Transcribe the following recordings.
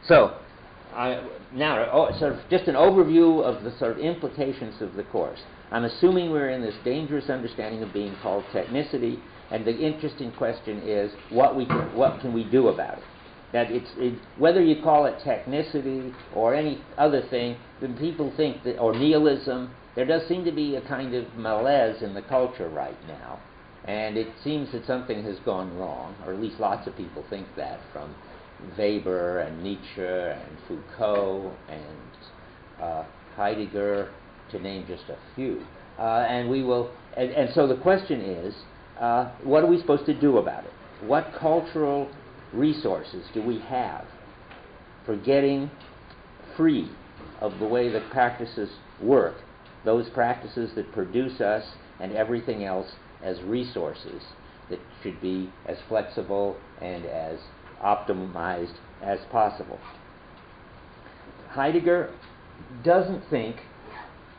So, sort of just an overview of the sort of implications of the course. I'm assuming we're in this dangerous understanding of being called technicity, and the interesting question is what can we do about it? That whether you call it technicity or any other thing, then people think that, or nihilism, there does seem to be a kind of malaise in the culture right now, and it seems that something has gone wrong, or at least lots of people think that, from Weber and Nietzsche and Foucault and Heidegger, to name just a few. And so the question is, what are we supposed to do about it? What cultural resources do we have for getting free of the way that practices work, those practices that produce us and everything else as resources that should be as flexible and as optimized as possible? Heidegger doesn't think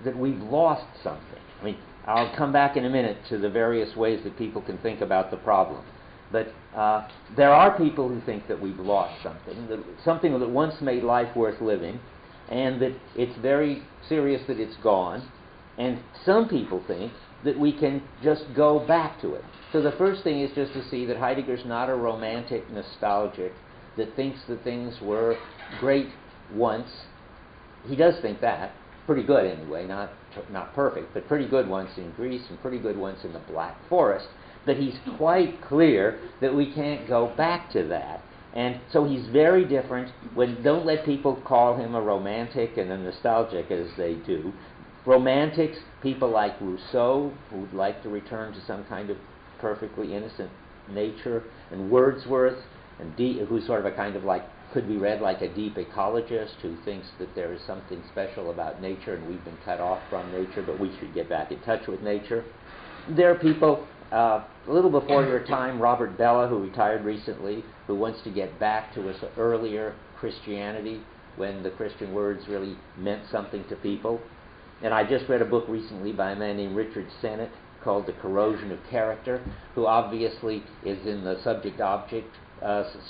that we've lost something. I mean, I'll come back in a minute to the various ways that people can think about the problem. But there are people who think that we've lost something that once made life worth living, and that it's very serious that it's gone. And some people think that we can just go back to it. So the first thing is just to see that Heidegger's not a romantic nostalgic that thinks that things were great once. He does think that. Pretty good anyway, not perfect, but pretty good once in Greece and pretty good once in the Black Forest. But he's quite clear that we can't go back to that. And so he's very different. Don't let people call him a romantic and a nostalgic as they do. Romantics, people like Rousseau, who would like to return to some kind of perfectly innocent nature, and Wordsworth, who's sort of a kind of like, could be read like a deep ecologist who thinks that there is something special about nature and we've been cut off from nature, but we should get back in touch with nature. There are people, a little before your time, Robert Bella, who retired recently, who wants to get back to his earlier Christianity when the Christian words really meant something to people. And I just read a book recently by a man named Richard Sennett called The Corrosion of Character, who obviously is in the subject-object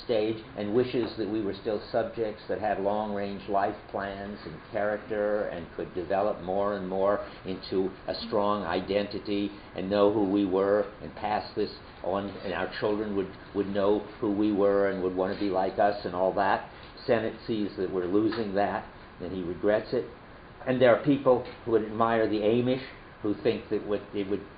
stage and wishes that we were still subjects that had long-range life plans and character and could develop more and more into a strong identity and know who we were and pass this on, and our children would know who we were and would want to be like us and all that. Sennett sees that we're losing that, and he regrets it. And there are people who would admire the Amish, who think that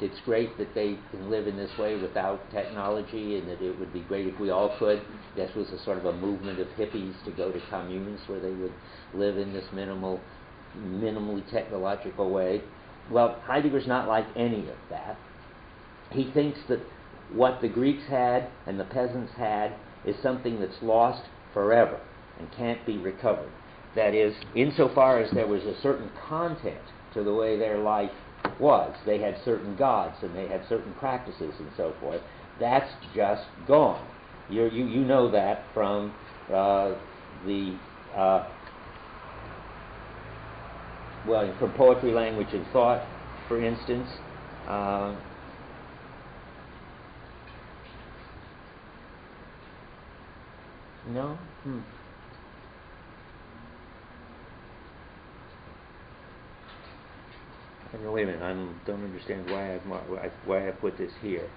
it's great that they can live in this way without technology, and that it would be great if we all could. This was a sort of a movement of hippies to go to communes where they would live in this minimally technological way. Well, Heidegger's not like any of that. He thinks that what the Greeks had and the peasants had is something that's lost forever and can't be recovered. That is, insofar as there was a certain content to the way their life was. They had certain gods and they had certain practices and so forth. That's just gone. You know that from from Poetry, Language, and Thought, for instance. No? Wait a minute, I don't understand why I put this here.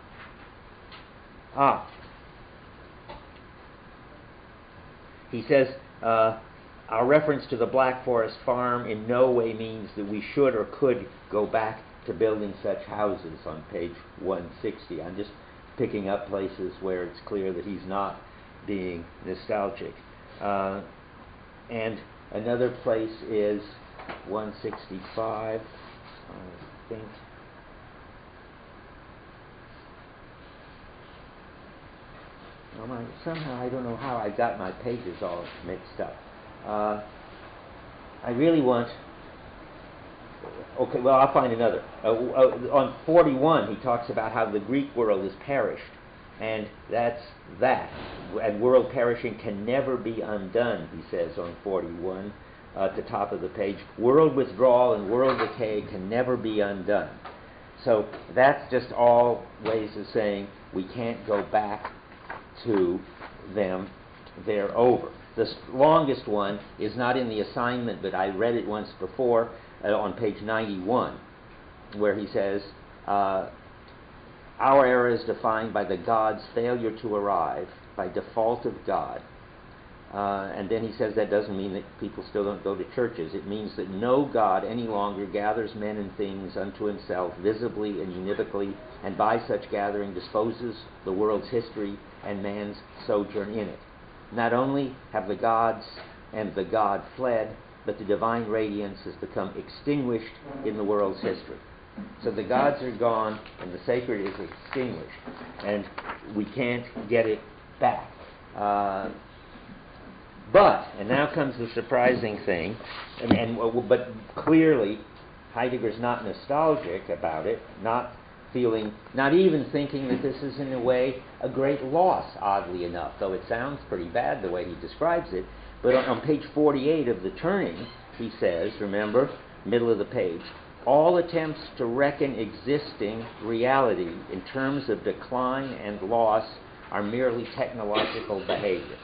He says, our reference to the Black Forest farm in no way means that we should or could go back to building such houses on page 160. I'm just picking up places where it's clear that he's not being nostalgic. And another place is 165. I think. Somehow I don't know how I got my pages all mixed up. I really want. Okay, well, I'll find another. On 41, he talks about how the Greek world is perished, and that's that. And world perishing can never be undone, he says on 41. At the top of the page, world withdrawal and world decay can never be undone. So that's just all ways of saying we can't go back to them. They're over. The longest one is not in the assignment, but I read it once before on page 91, where he says, our era is defined by the God's failure to arrive, by default of God. And then he says that doesn't mean that people still don't go to churches. It means that no God any longer gathers men and things unto himself visibly and univocally, and by such gathering disposes the world's history and man's sojourn in it. Not only have the gods and the God fled, but the divine radiance has become extinguished in the world's history. So the gods are gone and the sacred is extinguished, and we can't get it back. But, and now comes the surprising thing, but clearly Heidegger's not nostalgic about it, not even thinking that this is in a way a great loss, oddly enough, though it sounds pretty bad the way he describes it. But on page 48 of The Turning, he says, remember, middle of the page, all attempts to reckon existing reality in terms of decline and loss are merely technological behavior.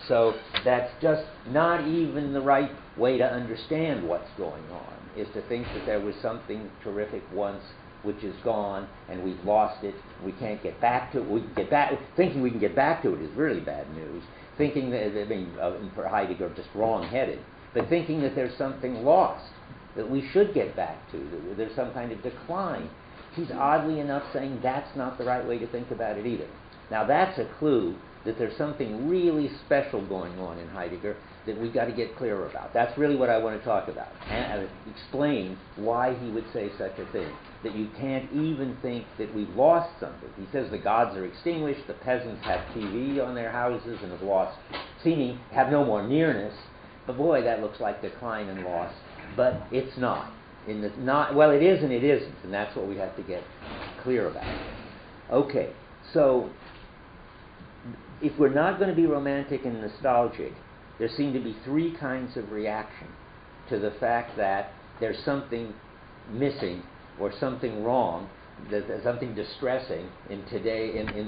So that's just not even the right way to understand what's going on, is to think that there was something terrific once which is gone and we've lost it, we can't get back to it. Thinking we can get back to it is really bad news. Thinking that, for Heidegger, just wrong-headed, but thinking that there's something lost that we should get back to, that there's some kind of decline. He's oddly enough saying that's not the right way to think about it either. Now that's a clue that there's something really special going on in Heidegger that we've got to get clearer about. That's really what I want to talk about, and explain why he would say such a thing, that you can't even think that we've lost something. He says the gods are extinguished, the peasants have TV on their houses and have lost, have no more nearness, but boy, that looks like decline and loss. But it's not. Well, it is and it isn't, and that's what we have to get clear about. Okay, so if we're not going to be romantic and nostalgic, there seem to be three kinds of reaction to the fact that there's something missing or something wrong, that there's something distressing in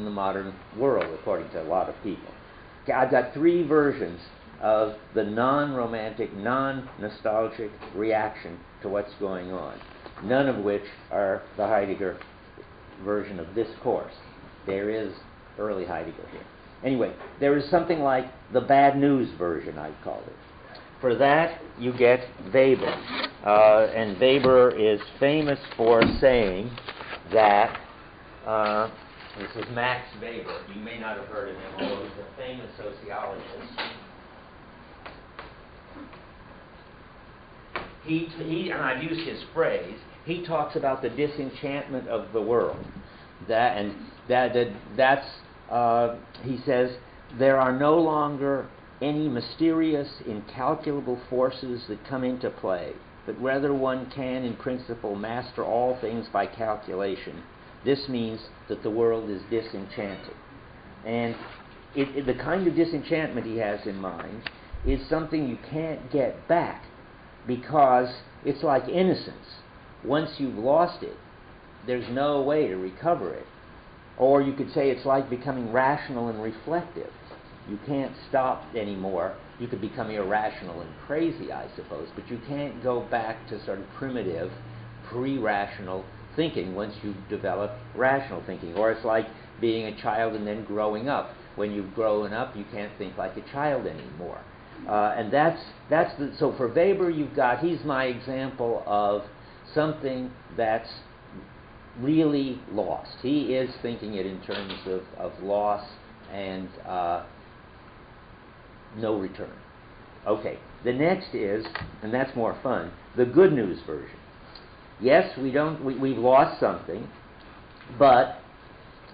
the modern world, according to a lot of people. Okay, I've got three versions of the non-romantic, non-nostalgic reaction to what's going on, none of which are the Heidegger version of this course. There is early Heidegger here. Anyway, there is something like the bad news version, I'd call it. For that, you get Weber. And Weber is famous for saying that, this is Max Weber. You may not have heard of him, although he's a famous sociologist. And I've used his phrase, he talks about the disenchantment of the world. He says, there are no longer any mysterious, incalculable forces that come into play, but rather one can, in principle, master all things by calculation. This means that the world is disenchanted. And the kind of disenchantment he has in mind is something you can't get back, because it's like innocence. Once you've lost it, there's no way to recover it. Or you could say it's like becoming rational and reflective. You can't stop anymore. You could become irrational and crazy, I suppose, but you can't go back to sort of primitive, pre-rational thinking once you've developed rational thinking. Or it's like being a child and then growing up. When you've grown up, you can't think like a child anymore. And so for Weber, he's my example of something that's really lost. He is thinking it in terms of loss and no return. Okay, the next is, and that's more fun, the good news version. Yes, we've lost something, but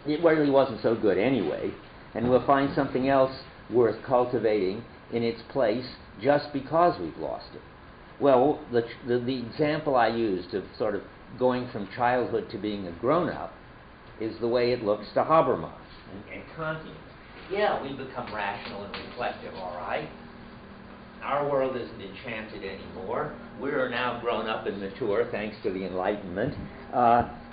it really wasn't so good anyway, and we'll find something else worth cultivating in its place just because we've lost it. Well, the example I used of sort of going from childhood to being a grown-up is the way it looks to Habermas and Kantians. Yeah, we become rational and reflective, all right. Our world isn't enchanted anymore. We are now grown up and mature thanks to the Enlightenment.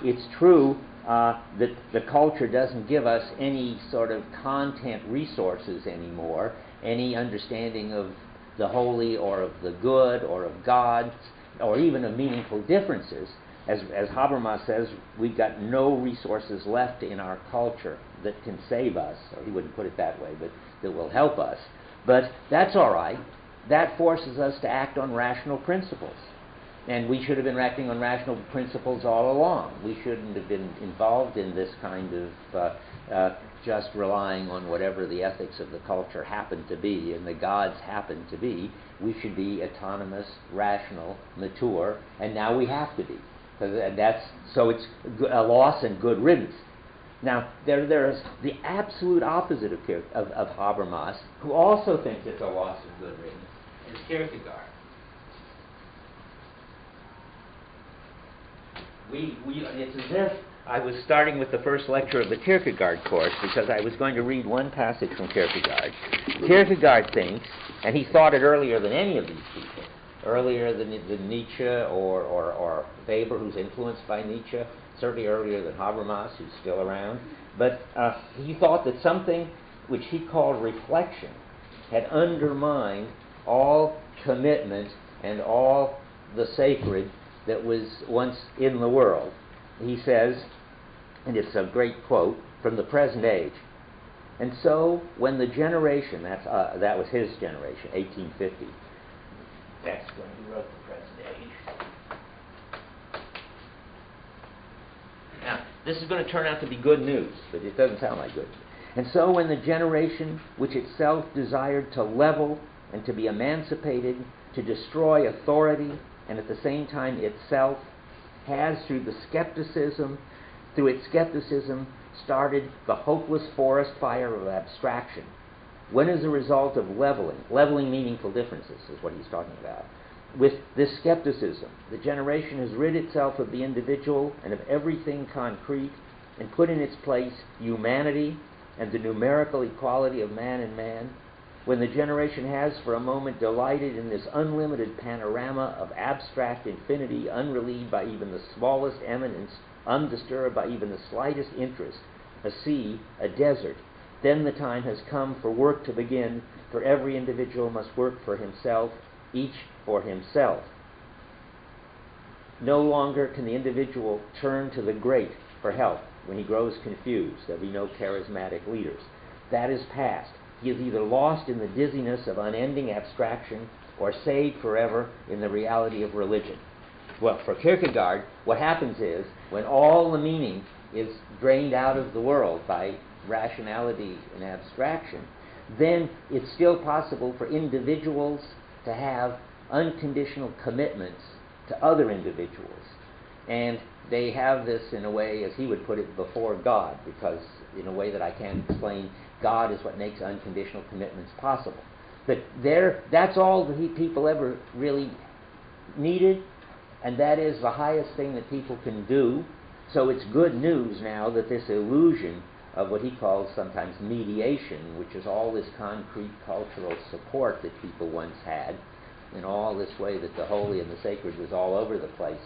It's true that the culture doesn't give us any sort of content resources anymore, any understanding of the holy or of the good or of God or even of meaningful differences. As Habermas says, we've got no resources left in our culture that can save us, or he wouldn't put it that way, but that will help us. But that's all right. That forces us to act on rational principles. And we should have been acting on rational principles all along. We shouldn't have been involved in this kind of just relying on whatever the ethics of the culture happen to be and the gods happen to be. We should be autonomous, rational, mature, and now we have to be. So it's a loss and good riddance. Now, there is the absolute opposite of Habermas, who also thinks it's a loss and good riddance, is Kierkegaard. It's as if I was starting with the first lecture of the Kierkegaard course because I was going to read one passage from Kierkegaard. Kierkegaard thinks, and he thought it earlier than any of these people, earlier than Nietzsche or Weber, who's influenced by Nietzsche, certainly earlier than Habermas, who's still around, but he thought that something which he called reflection had undermined all commitment and all the sacred that was once in the world. He says, and it's a great quote, from the present age, and so when the generation, that was his generation, 1850, that's when he wrote the present age. Now, this is going to turn out to be good news, but it doesn't sound like good news. And so when the generation which itself desired to level and to be emancipated, to destroy authority, and at the same time itself, has through its skepticism, started the hopeless forest fire of abstraction. When as a result of leveling meaningful differences is what he's talking about, with this skepticism, the generation has rid itself of the individual and of everything concrete and put in its place humanity and the numerical equality of man and man, when the generation has for a moment delighted in this unlimited panorama of abstract infinity, unrelieved by even the smallest eminence, undisturbed by even the slightest interest, a sea, a desert, then the time has come for work to begin, for every individual must work for himself, each for himself. No longer can the individual turn to the great for help when he grows confused. There'll be no charismatic leaders. That is past. He is either lost in the dizziness of unending abstraction or saved forever in the reality of religion. Well, for Kierkegaard, what happens is, when all the meaning is drained out of the world by rationality and abstraction, then it's still possible for individuals to have unconditional commitments to other individuals. And they have this in a way, as he would put it, before God, because in a way that I can't explain, God is what makes unconditional commitments possible. But that's all that people ever really needed, and that is the highest thing that people can do. So it's good news now that this illusion of what he calls sometimes mediation, which is all this concrete cultural support that people once had, in all this way that the holy and the sacred was all over the place,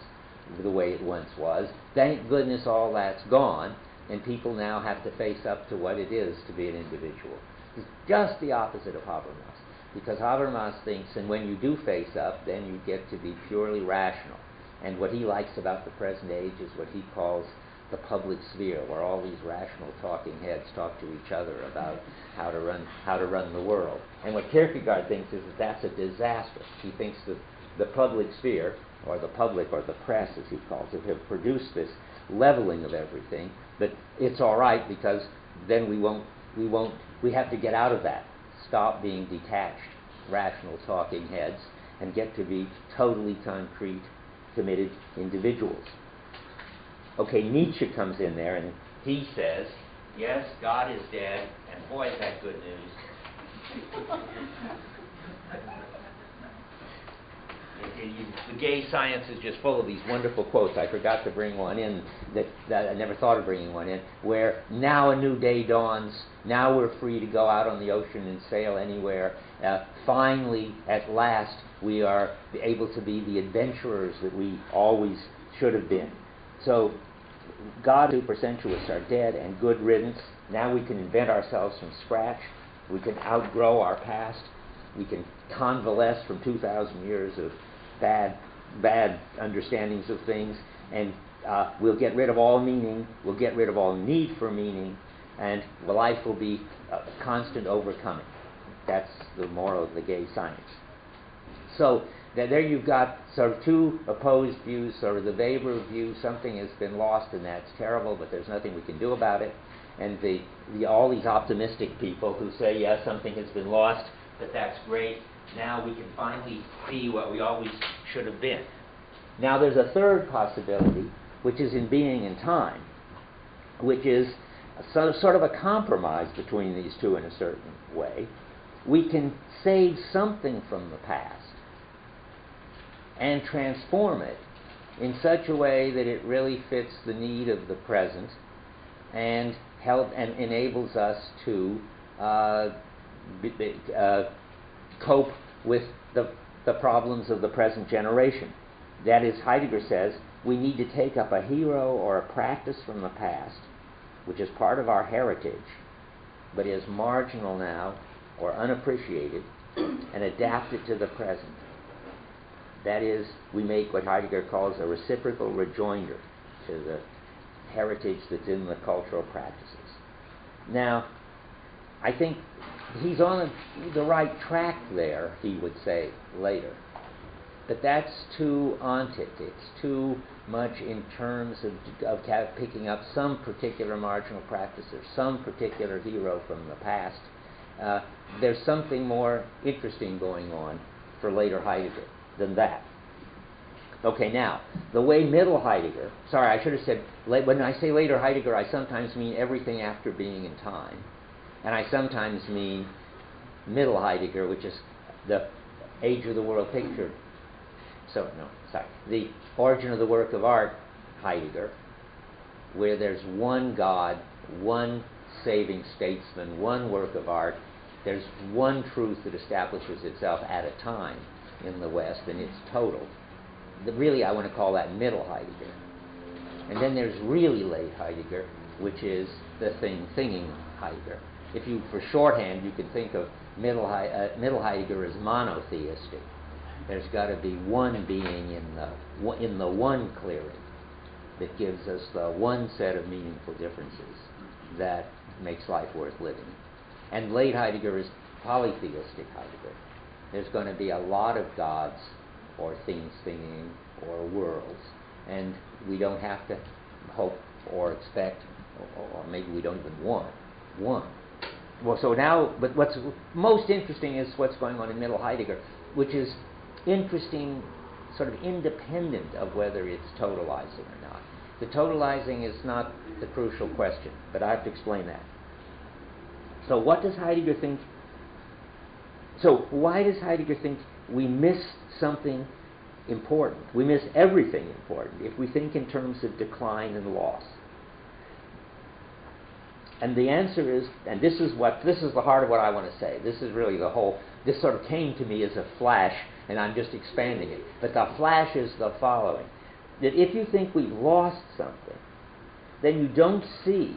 the way it once was. Thank goodness all that's gone, and people now have to face up to what it is to be an individual. It's just the opposite of Habermas, because Habermas thinks, and when you do face up, then you get to be purely rational. And what he likes about the present age is what he calls the public sphere, where all these rational talking heads talk to each other about how to run the world. And what Kierkegaard thinks is that that's a disaster. He thinks that the public sphere, or the public, or the press, as he calls it, have produced this leveling of everything. But it's all right, because then we have to get out of that. Stop being detached, rational talking heads, and get to be totally concrete, committed individuals. Okay, Nietzsche comes in there, and he says, yes, God is dead, and boy, is that good news. The gay science is just full of these wonderful quotes. I forgot to bring one in, that I never thought of bringing one in, where now a new day dawns, now we're free to go out on the ocean and sail anywhere. Finally, at last, we are able to be the adventurers that we always should have been. So, God and supersensuous are dead, and good riddance. Now we can invent ourselves from scratch. We can outgrow our past. We can convalesce from 2,000 years of bad understandings of things, and we'll get rid of all meaning. We'll get rid of all need for meaning, and life will be a constant overcoming. That's the moral of the gay science. So there you've got sort of two opposed views, sort of the Weber view, something has been lost and that's terrible, but there's nothing we can do about it. And all these optimistic people who say, yes, something has been lost, but that's great. Now we can finally be what we always should have been. Now there's a third possibility, which is in being and time, which is sort of a compromise between these two in a certain way. We can save something from the past and transform it in such a way that it really fits the need of the present and enables us to cope with the problems of the present generation. That is, Heidegger says, we need to take up a hero or a practice from the past, which is part of our heritage, but is marginal now or unappreciated, and adapt it to the present. That is, we make what Heidegger calls a reciprocal rejoinder to the heritage that's in the cultural practices. Now, I think he's on the right track there, he would say later. But that's too ontic. It's too much in terms of picking up some particular marginal practice or some particular hero from the past. There's something more interesting going on for later Heidegger than that. Okay, now, the way middle Heidegger, sorry, I should have said, when I say later Heidegger, I sometimes mean everything after being in time. And I sometimes mean middle Heidegger, which is the age of the world picture. The origin of the work of art, Heidegger, where there's one God, one saving statesman, one work of art. There's one truth that establishes itself at a time in the West, and it's total. Really, I want to call that middle Heidegger. And then there's really late Heidegger, which is the thinging Heidegger. If you, for shorthand, you can think of middle Heidegger as monotheistic. There's got to be one being in the one clearing that gives us the one set of meaningful differences that makes life worth living. And late Heidegger is polytheistic Heidegger. There's going to be a lot of gods or things thinking or worlds, and we don't have to hope or expect, or maybe we don't even want one. Well, so now, but what's most interesting is what's going on in middle Heidegger, which is interesting, sort of independent of whether it's totalizing or not. The totalizing is not the crucial question, but I have to explain that. So what does Heidegger think? So why does Heidegger think we miss something important? We miss everything important if we think in terms of decline and loss. And the answer is, and this is the heart of what I want to say. This is really the whole, this sort of came to me as a flash, and I'm just expanding it. But the flash is the following: that if you think we've lost something, then you don't see,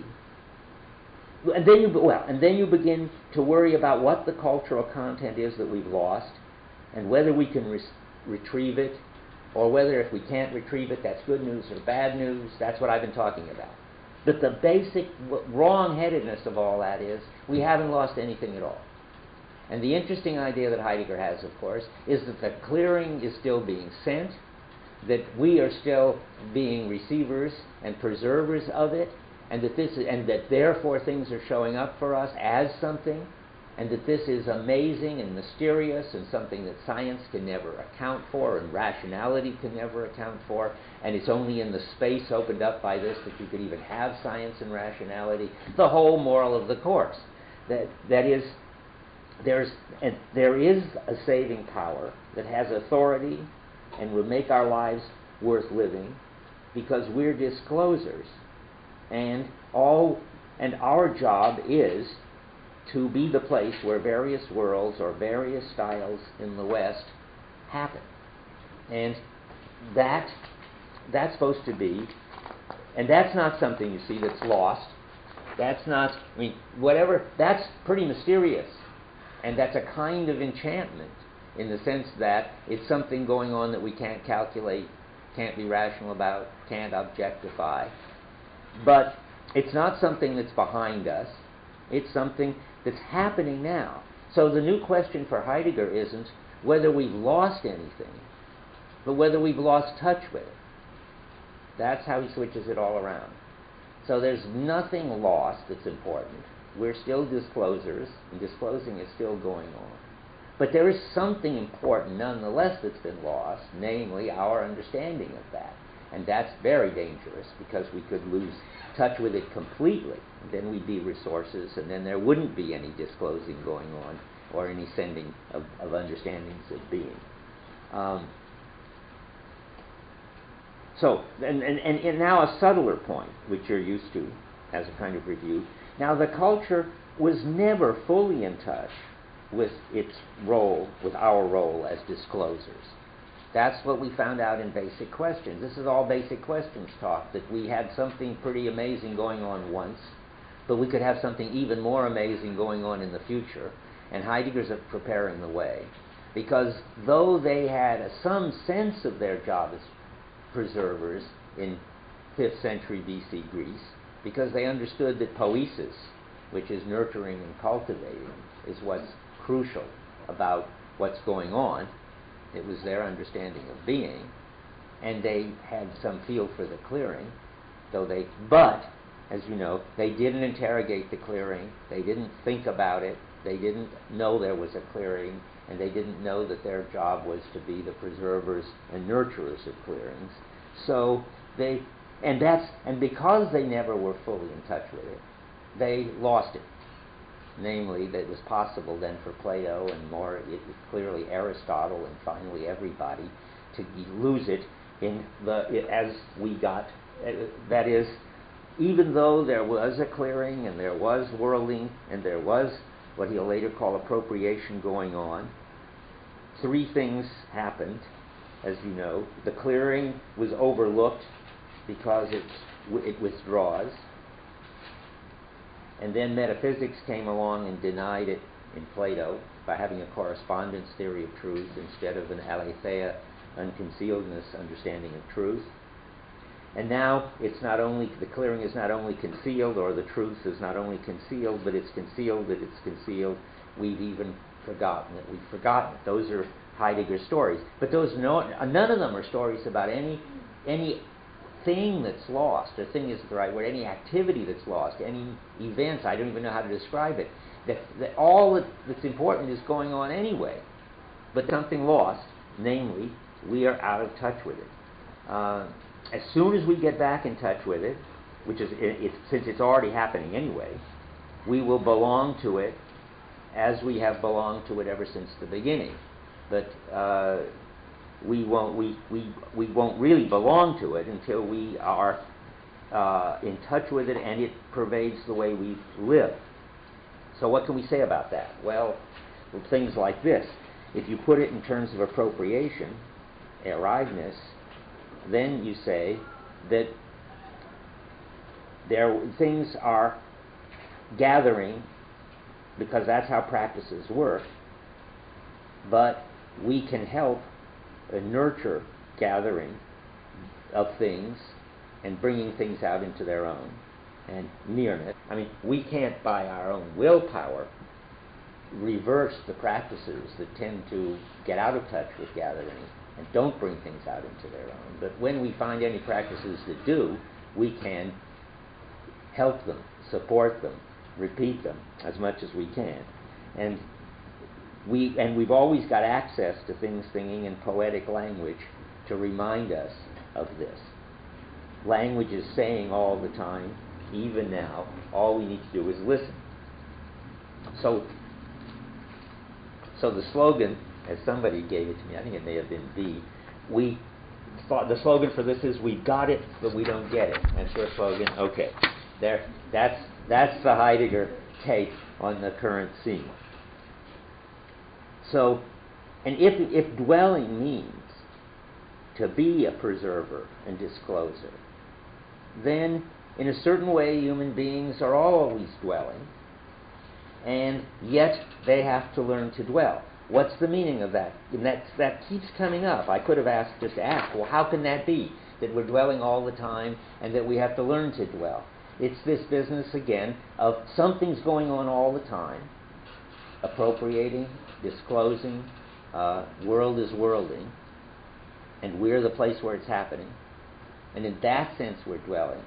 and then you begin to worry about what the cultural content is that we've lost, and whether we can retrieve it, or whether if we can't retrieve it, that's good news or bad news. That's what I've been talking about. But the basic wrong-headedness of all that is we haven't lost anything at all. And the interesting idea that Heidegger has, of course, is that the clearing is still being sent, that we are still being receivers and preservers of it, and that therefore things are showing up for us as something, and that this is amazing and mysterious and something that science can never account for and rationality can never account for, and it's only in the space opened up by this that you could even have science and rationality. The whole moral of the course. That is, there is a saving power that has authority and will make our lives worth living because we're disclosers, and our job is to be the place where various worlds or various styles in the West happen. And that's supposed to be, and that's not something, you see, that's lost. That's not, I mean, whatever, that's pretty mysterious. And that's a kind of enchantment in the sense that it's something going on that we can't calculate, can't be rational about, can't objectify. But it's not something that's behind us. It's something that's happening now. So the new question for Heidegger isn't whether we've lost anything, but whether we've lost touch with it. That's how he switches it all around. So there's nothing lost that's important. We're still disclosers, and disclosing is still going on. But there is something important nonetheless that's been lost, namely our understanding of that. And that's very dangerous because we could lose touch with it completely. And then we'd be resources, and then there wouldn't be any disclosing going on or any sending of understandings of being. And now a subtler point, which you're used to as a kind of review. Now, the culture was never fully in touch with its role, with our role as disclosers. That's what we found out in Basic Questions. This is all Basic Questions talk, that we had something pretty amazing going on once, but we could have something even more amazing going on in the future. And Heidegger's preparing the way. Because though they had some sense of their job as preservers in 5th century BC Greece, because they understood that poiesis, which is nurturing and cultivating, is what's crucial about what's going on. It was their understanding of being, and they had some feel for the clearing, but, as you know, they didn't interrogate the clearing, they didn't think about it, they didn't know there was a clearing, and they didn't know that their job was to be the preservers and nurturers of clearings. So and because they never were fully in touch with it, they lost it. Namely, that it was possible then for Plato and more clearly Aristotle and finally everybody to lose it as we got. That is, even though there was a clearing and there was worlding and there was what he'll later call appropriation going on, three things happened, as you know. The clearing was overlooked because it withdraws. And then metaphysics came along and denied it in Plato by having a correspondence theory of truth instead of an aletheia, unconcealedness understanding of truth. And now it's not only, the clearing is not only concealed, or the truth is not only concealed, but it's concealed that it's concealed. We've even forgotten it. We've forgotten it. Those are Heidegger's stories. But none of them are stories about any thing that's lost. A thing isn't the right word. Any activity that's lost, any events, I don't even know how to describe it. That all that's important is going on anyway. But something lost, namely, we are out of touch with it. As soon as we get back in touch with it, which is, since it's already happening anyway, we will belong to it as we have belonged to it ever since the beginning. But we won't really belong to it until we are in touch with it and it pervades the way we live. So what can we say about that? Well, things like this. If you put it in terms of appropriation, arrivedness, then you say that things are gathering because that's how practices work, but we can help nurture gathering of things and bringing things out into their own and nearness. I mean, we can't by our own willpower reverse the practices that tend to get out of touch with gathering and don't bring things out into their own. But when we find any practices that do, we can help them, support them, repeat them as much as we can. And we've always got access to things thinking in poetic language to remind us of this. Language is saying all the time, even now, all we need to do is listen. So the slogan, as somebody gave it to me, I think it may have been B, the slogan for this is, we've got it, but we don't get it. That's your slogan? Okay. That's the Heidegger take on the current scene. So, and if dwelling means to be a preserver and discloser, then In a certain way, human beings are always dwelling, and yet they have to learn to dwell. What's the meaning of that? And that keeps coming up. I could have asked, well, how can that be, that we're dwelling all the time and that we have to learn to dwell? It's this business, again, of something's going on all the time, appropriating, disclosing, world is worlding, and we're the place where it's happening. And in that sense, we're dwelling.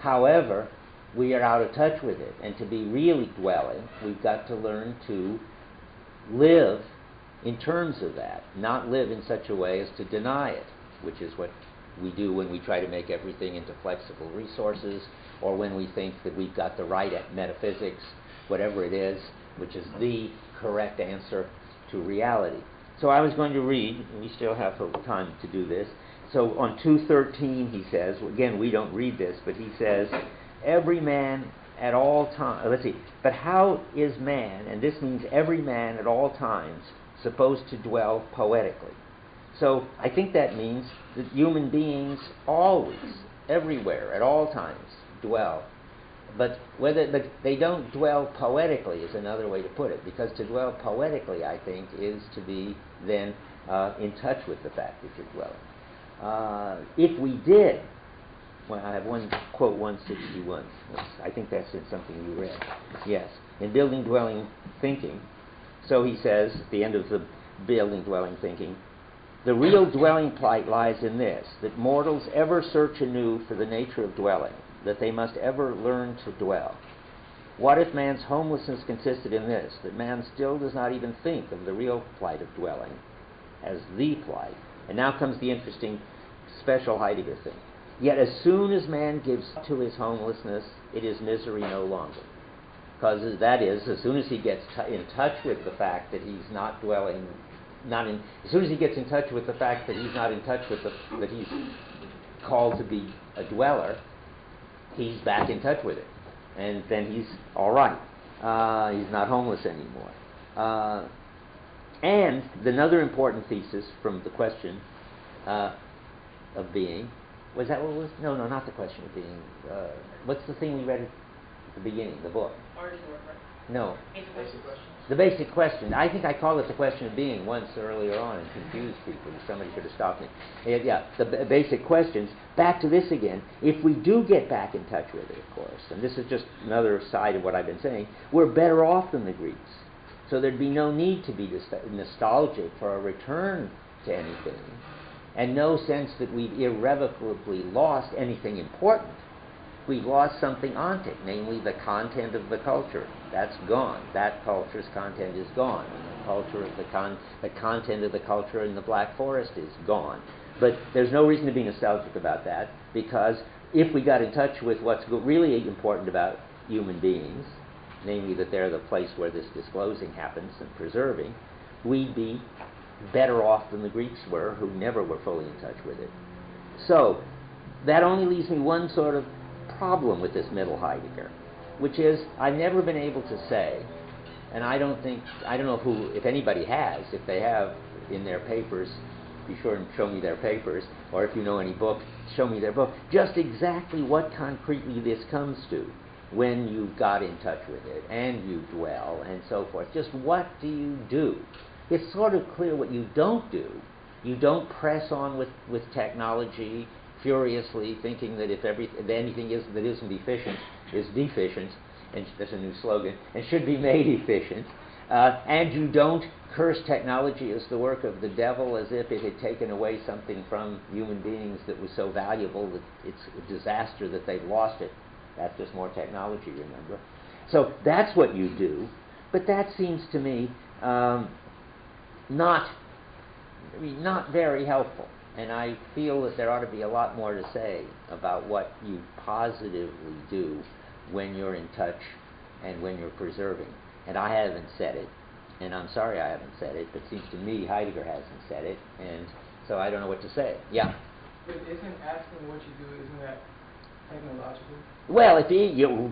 However, we are out of touch with it. And to be really dwelling, we've got to learn to live in terms of that, not live in such a way as to deny it, which is what we do when we try to make everything into flexible resources, or when we think that we've got the right at metaphysics, whatever it is, which is the correct answer to reality. So I was going to read, and we still have time to do this. So on 2:13 he says, again, we don't read this, but he says, every man at all times, let's see, but how is man, and this means every man at all times, supposed to dwell poetically? So I think that means that human beings always, everywhere, at all times, dwell. But whether they don't dwell poetically is another way to put it, because to dwell poetically, I think, is to be then in touch with the fact that you're dwelling. If we did, well, I have one quote 161. I think that's in something you read. Yes, in Building Dwelling Thinking. So he says, at the end of the Building Dwelling Thinking, the real dwelling plight lies in this, that mortals ever search anew for the nature of dwelling, that they must ever learn to dwell. What if man's homelessness consisted in this, that man still does not even think of the real plight of dwelling as the plight? And now comes the interesting special Heidegger thing. Yet as soon as man gives to his homelessness, it is misery no longer. Because that is, as soon as he gets in touch with the fact that he's not dwelling, as soon as he gets in touch with the fact that he's not in touch with that he's called to be a dweller, he's back in touch with it. And then he's all right. He's not homeless anymore. And another important thesis from the question of being, was that what it was? No, not the question of being. What's the thing we read at the beginning, the book? No. The basic question. I think I called it the question of being once earlier on and confused people. Somebody could have stopped me. Yeah, the basic questions. Back to this again. If we do get back in touch with it, of course, and this is just another side of what I've been saying, we're better off than the Greeks. So there'd be no need to be nostalgic for a return to anything, and no sense that we've irrevocably lost anything important. We've lost something ontic, namely the content of the culture. That's gone. That culture's content is gone. And the culture of the content of the culture in the Black Forest is gone. But there's no reason to be nostalgic about that, because if we got in touch with what's really important about human beings, namely that they're the place where this disclosing happens and preserving, we'd be better off than the Greeks were, who never were fully in touch with it. So that only leaves me one sort of problem with this middle Heidegger, which is I've never been able to say, and I don't know if anybody has. If they have in their papers, be sure and show me their papers, or if you know any book, show me their book, just exactly what concretely this comes to when you've got in touch with it and you dwell and so forth. Just what do you do? It's sort of clear what you don't do. You don't press on with technology furiously, thinking that if anything that isn't efficient is deficient, and that's a new slogan, and should be made efficient. And you don't curse technology as the work of the devil, as if it had taken away something from human beings that was so valuable that it's a disaster that they've lost it. That's just more technology, remember. So that's what you do, but that seems to me not very helpful. And I feel that there ought to be a lot more to say about what you positively do when you're in touch and when you're preserving. And I haven't said it, and I'm sorry I haven't said it, but it seems to me Heidegger hasn't said it, and so I don't know what to say. Yeah? But isn't asking what you do, isn't that technological? Well,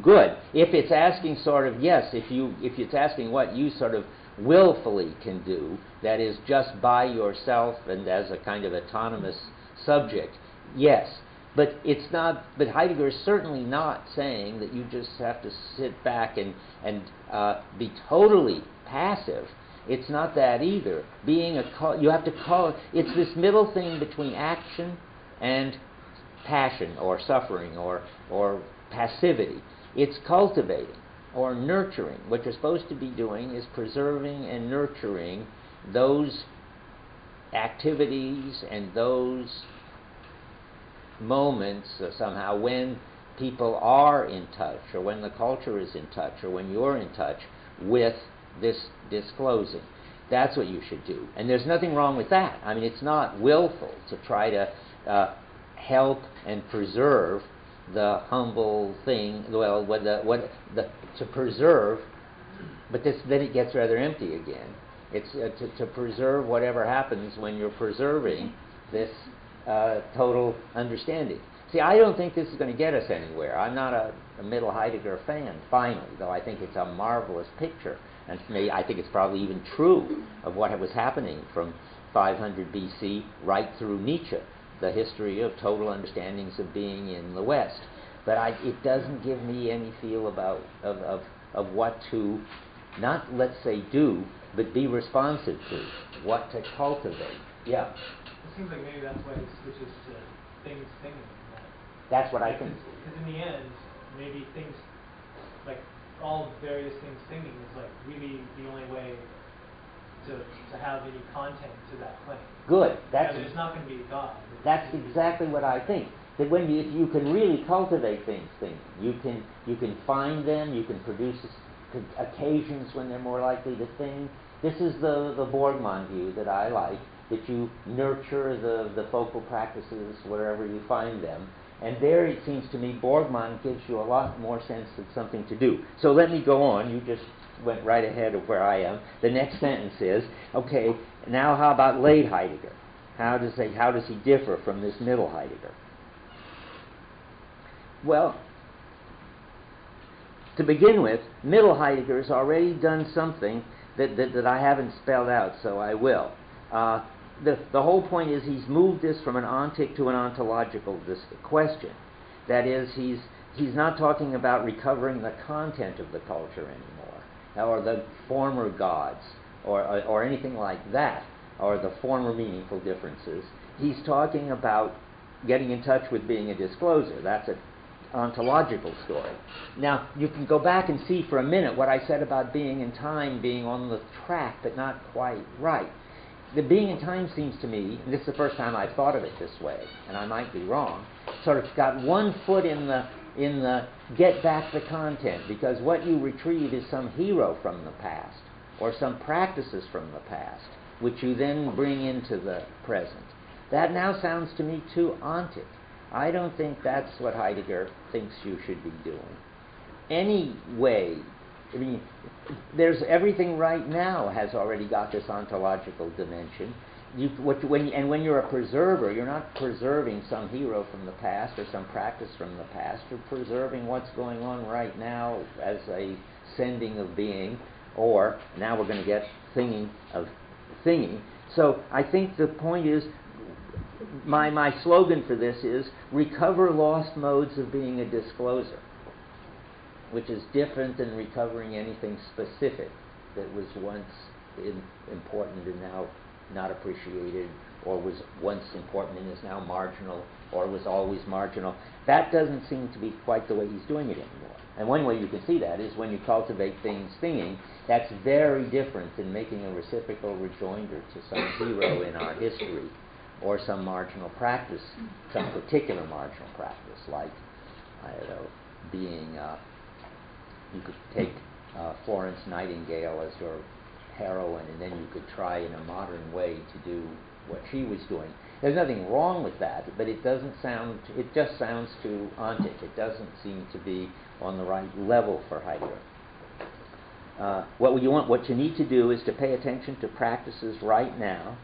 good. If it's asking sort of, yes, if it's asking what you sort of willfully can do, that is just by yourself and as a kind of autonomous subject, yes. But it's not. But Heidegger is certainly not saying that you just have to sit back and be totally passive. It's not that either. You have to call it. It's this middle thing between action and passion or suffering or passivity. It's cultivating or nurturing. What you're supposed to be doing is preserving and nurturing those activities and those moments somehow when people are in touch, or when the culture is in touch, or when you're in touch with this disclosing. That's what you should do. And there's nothing wrong with that. I mean, it's not willful to try to help and preserve the humble thing, to preserve, but then it gets rather empty again. It's to preserve whatever happens when you're preserving this total understanding. See, I don't think this is going to get us anywhere. I'm not a middle Heidegger fan, finally, though I think it's a marvelous picture. And for me, I think it's probably even true of what was happening from 500 BC right through Nietzsche, the history of total understandings of being in the West. But it doesn't give me any feel of what to, not let's say do, but be responsive to, what to cultivate. Yeah. It seems like maybe that's why he switches to things singing. That's what I think. Because in the end, maybe things, like all various things singing is like really the only way to have any content to that claim. Good. There's not going to be a God. That's exactly what I think. That if you can really cultivate things singing, you can find them, you can produce occasions when they're more likely to sing. This is the Borgman view that I like, that you nurture the focal practices wherever you find them. And there it seems to me Borgman gives you a lot more sense of something to do. So let me go on. You just went right ahead of where I am. The next sentence is, okay, now how about late Heidegger? How does he differ from this middle Heidegger? Well, to begin with, middle Heidegger's already done something that I haven't spelled out, so I will. The whole point is he's moved this from an ontic to an ontological question. That is, he's not talking about recovering the content of the culture anymore, or the former gods, or anything like that, or the former meaningful differences. He's talking about getting in touch with being a discloser. That's an ontological story. Now, you can go back and see for a minute what I said about being in time being on the track, but not quite right. The being in time seems to me, and this is the first time I've thought of it this way, and I might be wrong, sort of got one foot in the get back the content, because what you retrieve is some hero from the past, or some practices from the past, which you then bring into the present. That now sounds to me too ontic. I don't think that's what Heidegger thinks you should be doing. Anyway, I mean, there's everything right now has already got this ontological dimension. When you're a preserver, you're not preserving some hero from the past or some practice from the past. You're preserving what's going on right now as a sending of being, or now we're going to get thinking of thingy. So I think the point is, my slogan for this is, recover lost modes of being a discloser, which is different than recovering anything specific that was once important and now not appreciated, or was once important and is now marginal, or was always marginal. That doesn't seem to be quite the way he's doing it anymore. And one way you can see that is when you cultivate things singing. That's very different than making a reciprocal rejoinder to some hero in our history, or some marginal practice, some particular marginal practice, like, I don't know, being, you could take Florence Nightingale as your heroine, and then you could try in a modern way to do what she was doing. There's nothing wrong with that, but it just sounds too ontic. It doesn't seem to be on the right level for Heidegger. What you need to do is to pay attention to practices right now,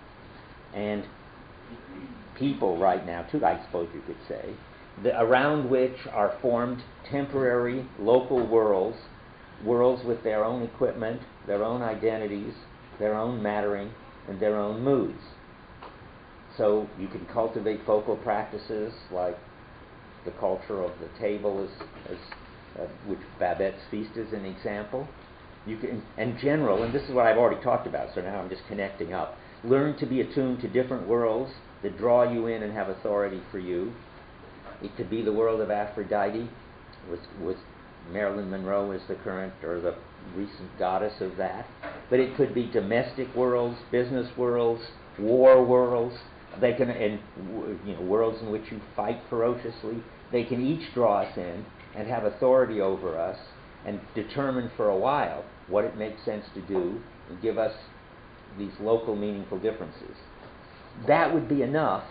and people right now, too, I suppose you could say, around which are formed temporary local worlds with their own equipment, their own identities, their own mattering, and their own moods. So you can cultivate focal practices like the culture of the table, which Babette's feast is an example. You can, and general, and this is what I've already talked about, so now I'm just connecting up. Learn to be attuned to different worlds that draw you in and have authority for you. It could be the world of Aphrodite, with Marilyn Monroe as the current or the recent goddess of that. But it could be domestic worlds, business worlds, war worlds. They can, and worlds in which you fight ferociously. They can each draw us in and have authority over us and determine for a while what it makes sense to do and give us these local meaningful differences. That would be enough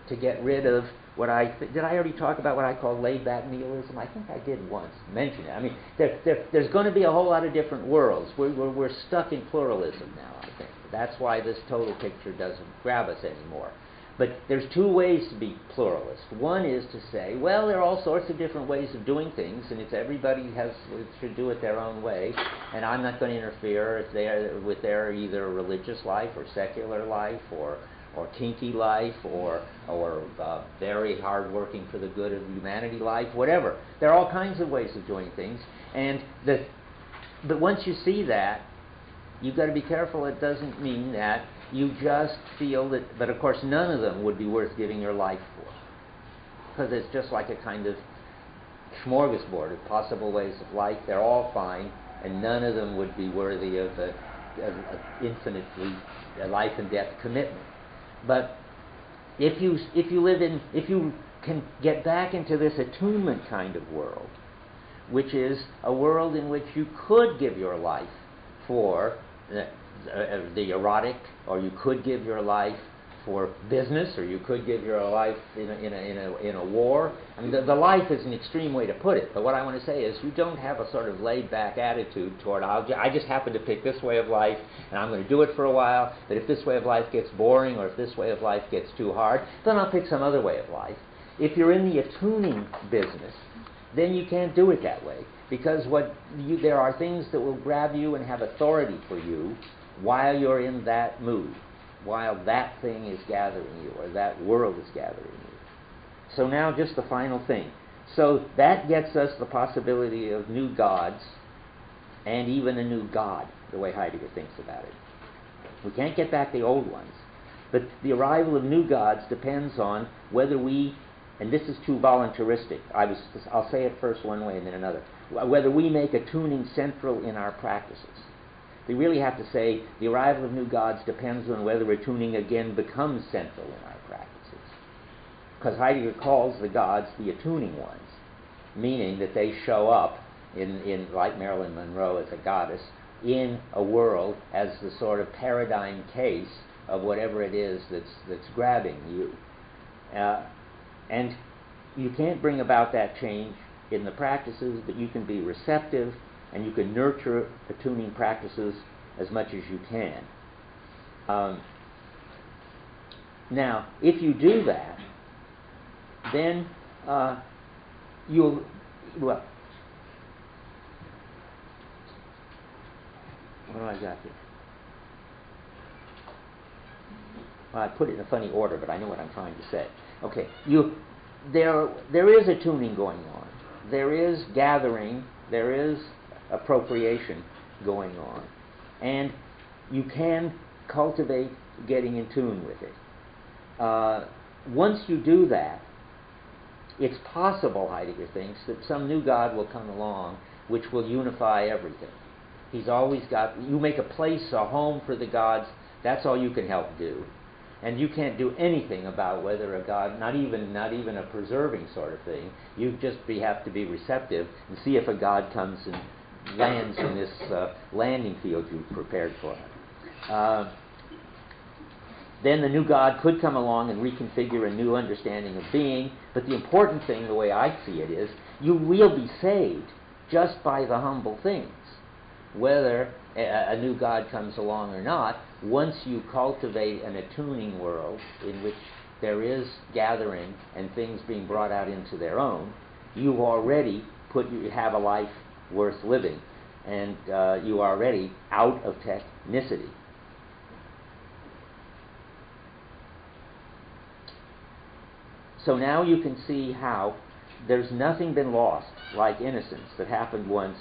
to get rid of what did I already talk about what I call laid-back nihilism? I think I did once mention it. I mean, there's going to be a whole lot of different worlds. We're stuck in pluralism now, I think. That's why this total picture doesn't grab us anymore. But there's two ways to be pluralist. One is to say, well, there are all sorts of different ways of doing things, and it's everybody should do it their own way, and I'm not going to interfere with their either religious life or secular life or kinky life or very hard working for the good of humanity life, whatever. There are all kinds of ways of doing things, but once you see that, you've got to be careful. It doesn't mean that you just feel that, but of course none of them would be worth giving your life for, because it's just like a kind of smorgasbord of possible ways of life. They're all fine, and none of them would be worthy of a infinitely life and death commitment. But if you can get back into this attunement kind of world, which is a world in which you could give your life for the erotic, or you could give your life for business, or you could give your life in a war. I mean, the life is an extreme way to put it, but what I want to say is you don't have a sort of laid-back attitude toward, I just happen to pick this way of life, and I'm going to do it for a while, but if this way of life gets boring, or if this way of life gets too hard, then I'll pick some other way of life. If you're in the attuning business, then you can't do it that way, because there are things that will grab you and have authority for you while you're in that mood, while that thing is gathering you, or that world is gathering you. So now just the final thing. So that gets us the possibility of new gods, and even a new God, the way Heidegger thinks about it. We can't get back the old ones, but the arrival of new gods depends on whether we, and this is too voluntaristic, I'll say it first one way and then another, whether we make attuning central in our practices. We really have to say the arrival of new gods depends on whether attuning again becomes central in our practices. Because Heidegger calls the gods the attuning ones, meaning that they show up in like Marilyn Monroe as a goddess, in a world as the sort of paradigm case of whatever it is that's grabbing you. And you can't bring about that change in the practices, but you can be receptive and you can nurture attuning practices as much as you can. Now, if you do that, then what do I got here? Well, I put it in a funny order, but I know what I'm trying to say. Okay, there is attuning going on. There is gathering. There is appropriation going on, and you can cultivate getting in tune with it. Once you do that, it's possible, Heidegger thinks, that some new God will come along which will unify everything. He's always got, you make a place, a home for the gods, that's all you can help do. And you can't do anything about whether a God, not even a preserving sort of thing, you just have to be receptive and see if a God comes and lands in this landing field you've prepared for him. Then the new God could come along and reconfigure a new understanding of being, but the important thing, the way I see it, is you will be saved just by the humble things. Whether a new God comes along or not, once you cultivate an attuning world in which there is gathering and things being brought out into their own, you already have a life worth living, and you are already out of technicity. So now you can see how there's nothing been lost like innocence that happened once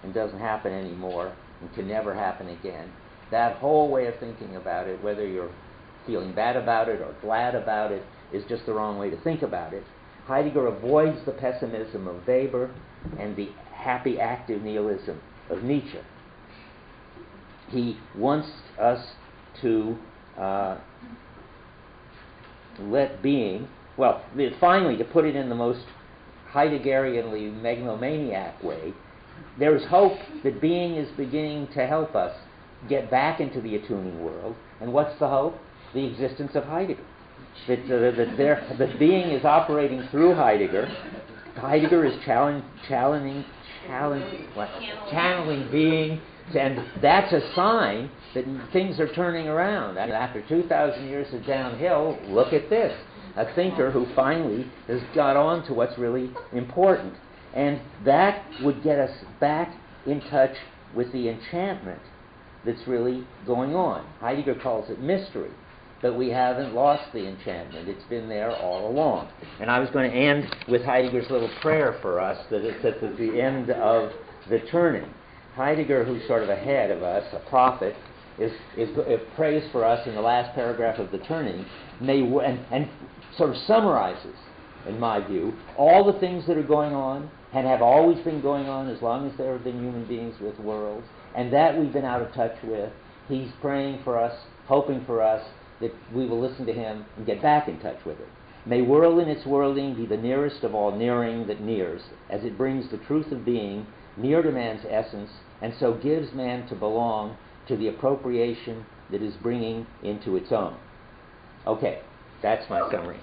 and doesn't happen anymore and can never happen again. That whole way of thinking about it, whether you're feeling bad about it or glad about it, is just the wrong way to think about it. Heidegger avoids the pessimism of Weber and the happy active nihilism of Nietzsche. He wants us to let being, well, finally, to put it in the most Heideggerianly megalomaniac way, there is hope that being is beginning to help us get back into the attuning world. And what's the hope? The existence of Heidegger. That being is operating through Heidegger. Heidegger is channeling being, and that's a sign that things are turning around. And after 2,000 years of downhill, look at this. A thinker who finally has got on to what's really important. And that would get us back in touch with the enchantment that's really going on. Heidegger calls it mystery, but we haven't lost the enchantment. It's been there all along. And I was going to end with Heidegger's little prayer for us, that it's at the end of the turning. Heidegger, who's sort of ahead of us, a prophet, prays for us in the last paragraph of the turning, and sort of summarizes, in my view, all the things that are going on and have always been going on as long as there have been human beings with worlds, and that we've been out of touch with. He's praying for us, hoping for us, that we will listen to him and get back in touch with it. May world in its worlding be the nearest of all nearing that nears, as it brings the truth of being near to man's essence, and so gives man to belong to the appropriation that is bringing into its own. Okay, that's my summary.